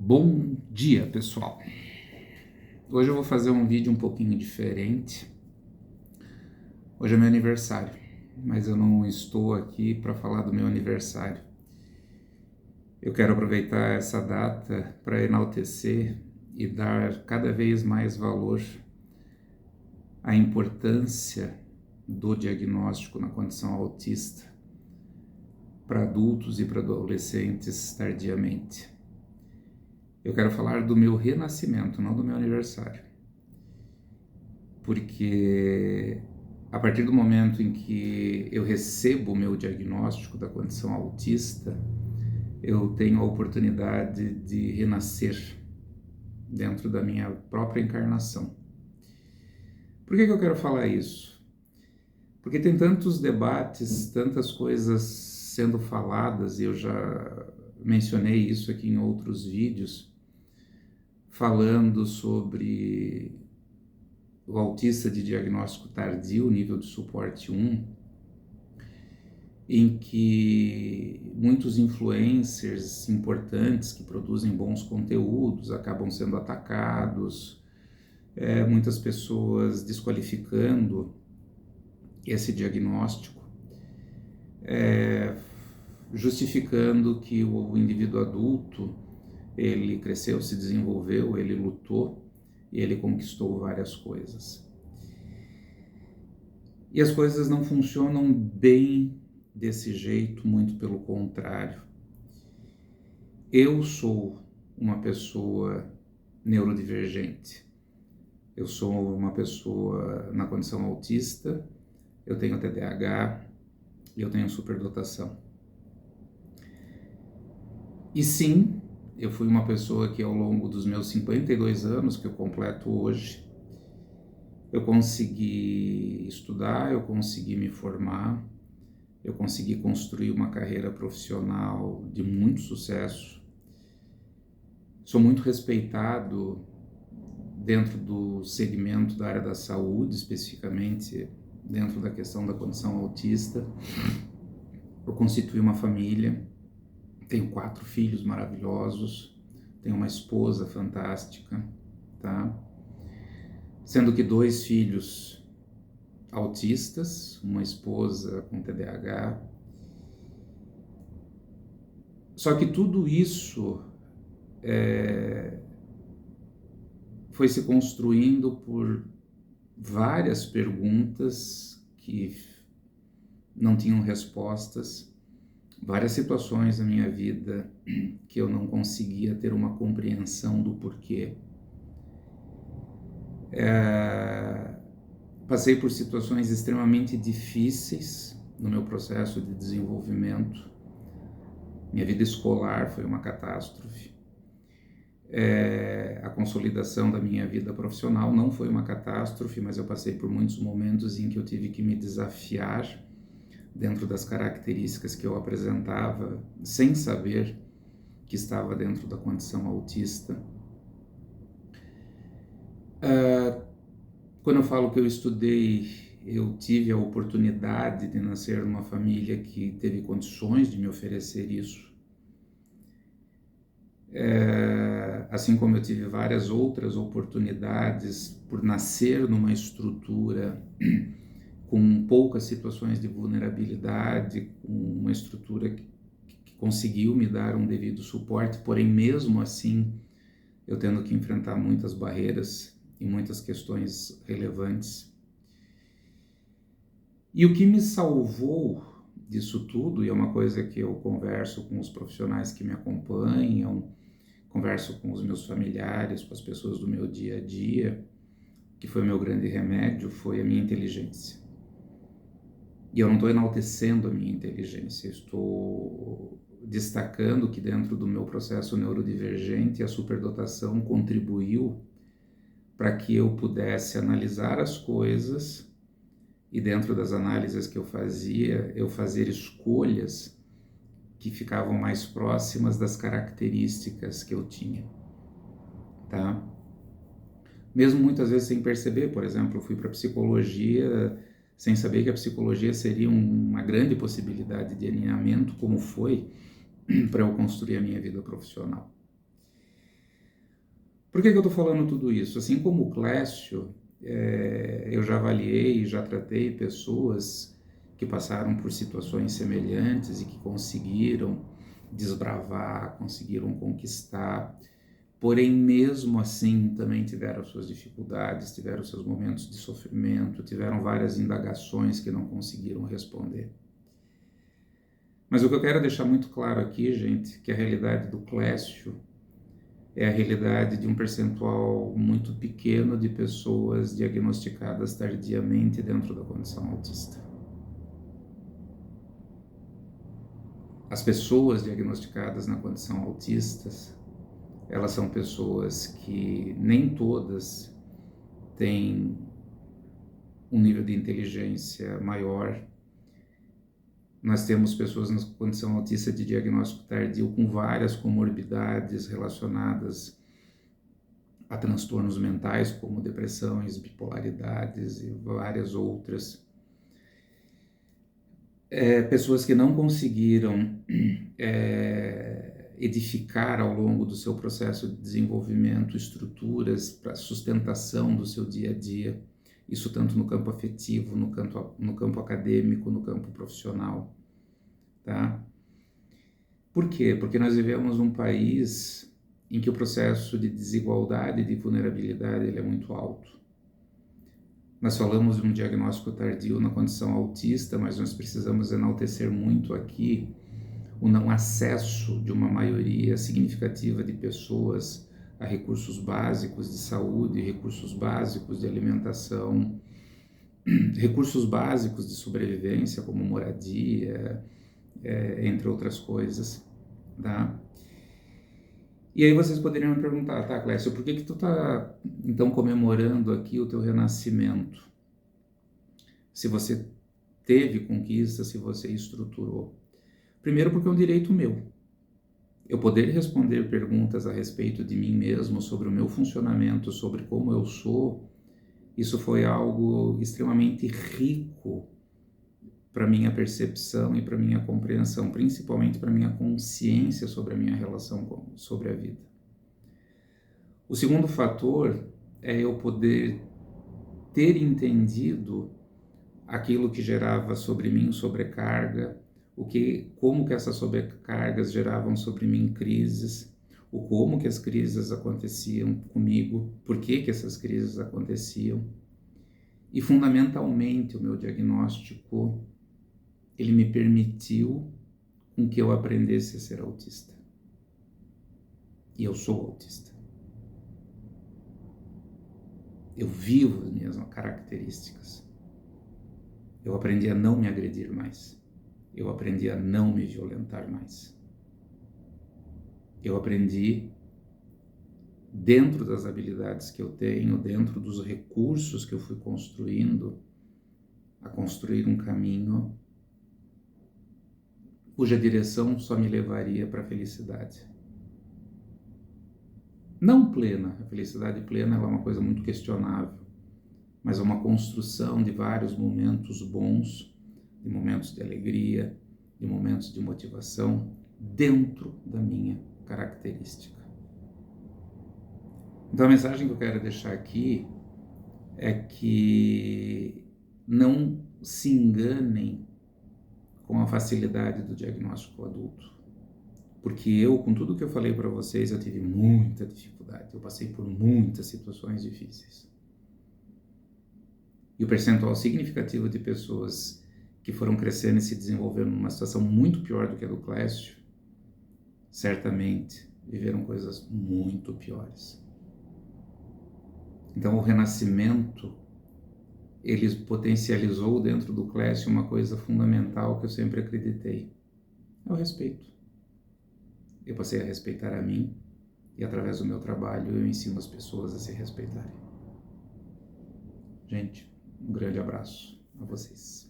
Bom dia, pessoal! Hoje eu vou fazer um vídeo um pouquinho diferente. Hoje é meu aniversário, mas eu não estou aqui para falar do meu aniversário. Eu quero aproveitar essa data para enaltecer e dar cada vez mais valor à importância do diagnóstico na condição autista para adultos e para adolescentes tardiamente. Eu quero falar do meu renascimento, não do meu aniversário. Porque a partir do momento em que eu recebo o meu diagnóstico da condição autista, eu tenho a oportunidade de renascer dentro da minha própria encarnação. Por que eu quero falar isso? Porque tem tantos debates, tantas coisas sendo faladas, e eu já mencionei isso aqui em outros vídeos, falando sobre o autista de diagnóstico tardio, nível de suporte 1, em que muitos influencers importantes que produzem bons conteúdos acabam sendo atacados, muitas pessoas desqualificando esse diagnóstico, justificando que o indivíduo adulto, ele cresceu, se desenvolveu, ele lutou e ele conquistou várias coisas. E as coisas não funcionam bem desse jeito, muito pelo contrário. Eu sou uma pessoa neurodivergente. Eu sou uma pessoa na condição autista, eu tenho TDAH e eu tenho superdotação. E sim, eu fui uma pessoa que ao longo dos meus 52 anos, que eu completo hoje, eu consegui estudar, eu consegui me formar, eu consegui construir uma carreira profissional de muito sucesso. Sou muito respeitado dentro do segmento da área da saúde, especificamente dentro da questão da condição autista. Eu constituí uma família, tenho 4 filhos maravilhosos, tenho uma esposa fantástica, tá? Sendo que 2 filhos autistas, uma esposa com TDAH. Só que tudo isso foi se construindo por várias perguntas que não tinham respostas, várias situações na minha vida que eu não conseguia ter uma compreensão do porquê. Passei por situações extremamente difíceis no meu processo de desenvolvimento. Minha vida escolar foi uma catástrofe. A consolidação da minha vida profissional não foi uma catástrofe, mas eu passei por muitos momentos em que eu tive que me desafiar dentro das características que eu apresentava, sem saber que estava dentro da condição autista. Quando eu falo que eu estudei, eu tive a oportunidade de nascer numa família que teve condições de me oferecer isso. Assim como eu tive várias outras oportunidades por nascer numa estrutura com poucas situações de vulnerabilidade, com uma estrutura que conseguiu me dar um devido suporte, porém mesmo assim eu tendo que enfrentar muitas barreiras e muitas questões relevantes. E o que me salvou disso tudo, e é uma coisa que eu converso com os profissionais que me acompanham, converso com os meus familiares, com as pessoas do meu dia a dia, que foi o meu grande remédio, foi a minha inteligência. E eu não estou enaltecendo a minha inteligência, estou destacando que dentro do meu processo neurodivergente, a superdotação contribuiu para que eu pudesse analisar as coisas e dentro das análises que eu fazia, eu fazer escolhas que ficavam mais próximas das características que eu tinha, tá? Mesmo muitas vezes sem perceber, por exemplo, eu fui para psicologia sem saber que a psicologia seria uma grande possibilidade de alinhamento, como foi para eu construir a minha vida profissional. Por que eu estou falando tudo isso? Assim como o Clécio, eu já avaliei, já tratei pessoas que passaram por situações semelhantes e que conseguiram desbravar, conseguiram conquistar, porém mesmo assim também tiveram suas dificuldades, tiveram seus momentos de sofrimento, tiveram várias indagações que não conseguiram responder. Mas o que eu quero deixar muito claro aqui, gente, que a realidade do Clécio é a realidade de um percentual muito pequeno de pessoas diagnosticadas tardiamente dentro da condição autista. As pessoas diagnosticadas na condição autista, elas são pessoas que nem todas têm um nível de inteligência maior. Nós temos pessoas na condição autista de diagnóstico tardio com várias comorbidades relacionadas a transtornos mentais, como depressões, bipolaridades e várias outras. Pessoas que não conseguiram edificar ao longo do seu processo de desenvolvimento estruturas para sustentação do seu dia a dia, isso tanto no campo afetivo, no campo acadêmico, no campo profissional, tá? Por quê? Porque nós vivemos num país em que o processo de desigualdade e de vulnerabilidade ele é muito alto. Nós falamos de um diagnóstico tardio na condição autista, mas nós precisamos enaltecer muito aqui o não acesso de uma maioria significativa de pessoas a recursos básicos de saúde, recursos básicos de alimentação, recursos básicos de sobrevivência, como moradia, entre outras coisas, tá? E aí vocês poderiam me perguntar, tá, Clécio, por que tu tá, então, comemorando aqui o teu renascimento? Se você teve conquista, se você estruturou. Primeiro porque é um direito meu. Eu poder responder perguntas a respeito de mim mesmo, sobre o meu funcionamento, sobre como eu sou, isso foi algo extremamente rico para minha percepção e para minha compreensão, principalmente para minha consciência sobre a minha relação sobre a vida. O segundo fator é eu poder ter entendido aquilo que gerava sobre mim sobrecarga, como que essas sobrecargas geravam sobre mim crises, como que as crises aconteciam comigo, por que essas crises aconteciam. E fundamentalmente o meu diagnóstico, ele me permitiu com que eu aprendesse a ser autista. E eu sou autista. Eu vivo as minhas características. Eu aprendi a não me agredir mais. Eu aprendi a não me violentar mais. Eu aprendi, dentro das habilidades que eu tenho, dentro dos recursos que eu fui construindo, a construir um caminho cuja direção só me levaria para a felicidade. Não plena, a felicidade plena é uma coisa muito questionável, mas é uma construção de vários momentos bons, de momentos de alegria, de momentos de motivação, dentro da minha característica. Então a mensagem que eu quero deixar aqui é que não se enganem com a facilidade do diagnóstico adulto. Porque eu, com tudo que eu falei para vocês, eu tive muita dificuldade, eu passei por muitas situações difíceis. E o percentual significativo de pessoas que foram crescendo e se desenvolvendo numa situação muito pior do que a do Clécio, certamente viveram coisas muito piores. Então o renascimento, ele potencializou dentro do Clécio uma coisa fundamental que eu sempre acreditei, é o respeito. Eu passei a respeitar a mim e através do meu trabalho eu ensino as pessoas a se respeitarem. Gente, um grande abraço a vocês.